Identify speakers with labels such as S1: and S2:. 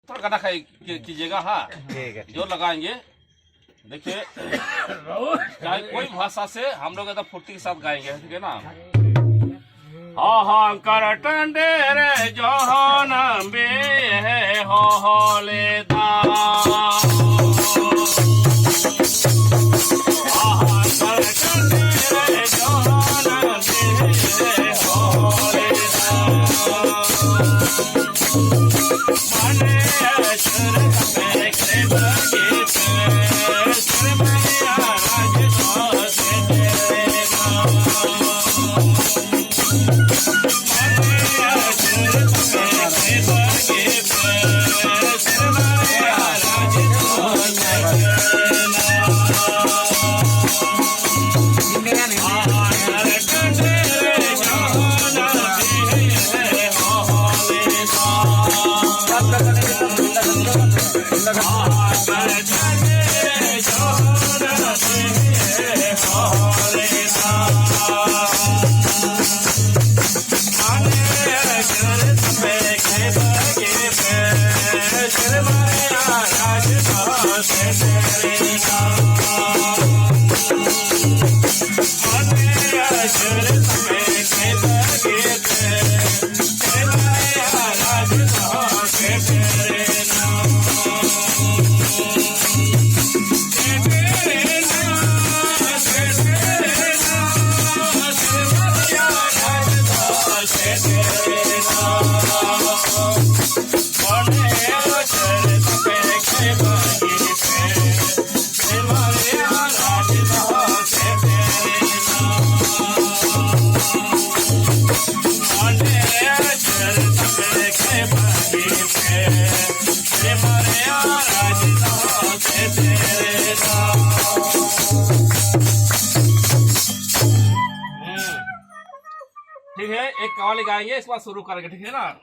S1: थोड़ा गाना कीजिएगा। हाँ
S2: ठीक है।
S1: जोर लगाएंगे। देखिए चाहे कोई भाषा से हम लोग एकदम फुर्ती के साथ गाएंगे, ठीक है ना। हाँ कर टंडे रे जोहन बे हो ले दा ठीक है। एक कव्वाली गाएंगे, इसके बाद शुरू करेंगे, ठीक है ना।